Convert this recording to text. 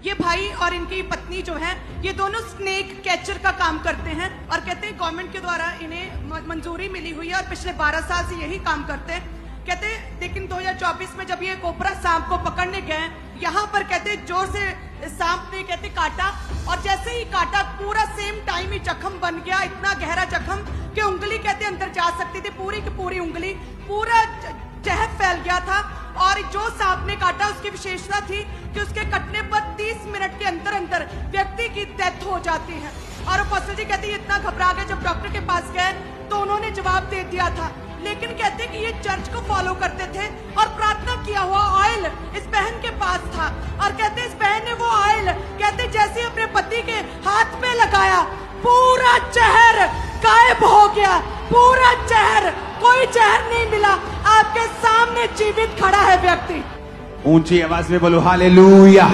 ये भाई और इनकी पत्नी जो है ये दोनों स्नेक कैचर का काम करते हैं और कहते हैं गवर्नमेंट के द्वारा इन्हें मंजूरी मिली हुई है और पिछले 12 साल से यही काम करते हैं। कहते लेकिन 2024 में जब ये कोबरा सांप को पकड़ने गए यहाँ पर कहते जोर से सांप ने कहते काटा और जैसे ही काटा पूरा सेम टाइम ही जख्म बन गया, इतना गहरा जख्म कि उंगली कहते अंदर जा सकती थी, पूरी की पूरी उंगली, पूरा जहर फैल गया था। और जो सांप ने काटा उसकी विशेषता थी कि उसके कटने पर 30 मिनट के अंदर अंदर व्यक्ति की डेथ हो जाती है। और अपोस्टल जी कहते इतना घबरा गए, जब डॉक्टर के पास गए तो उन्होंने जवाब दे दिया था, लेकिन कहते कि ये चर्च को फॉलो करते थे और प्रार्थना किया हुआ ऑयल इस बहन के पास था और कहते इस बहन ने वो ऑयल कहते जैसे अपने पति के हाथ पे लगाया पूरा जहर गायब हो गया, पूरा जहर, कोई जहर नहीं मिला। आपके सामने जीवित खड़ा है व्यक्ति। ऊंची आवाज में बोलो हालेलुया।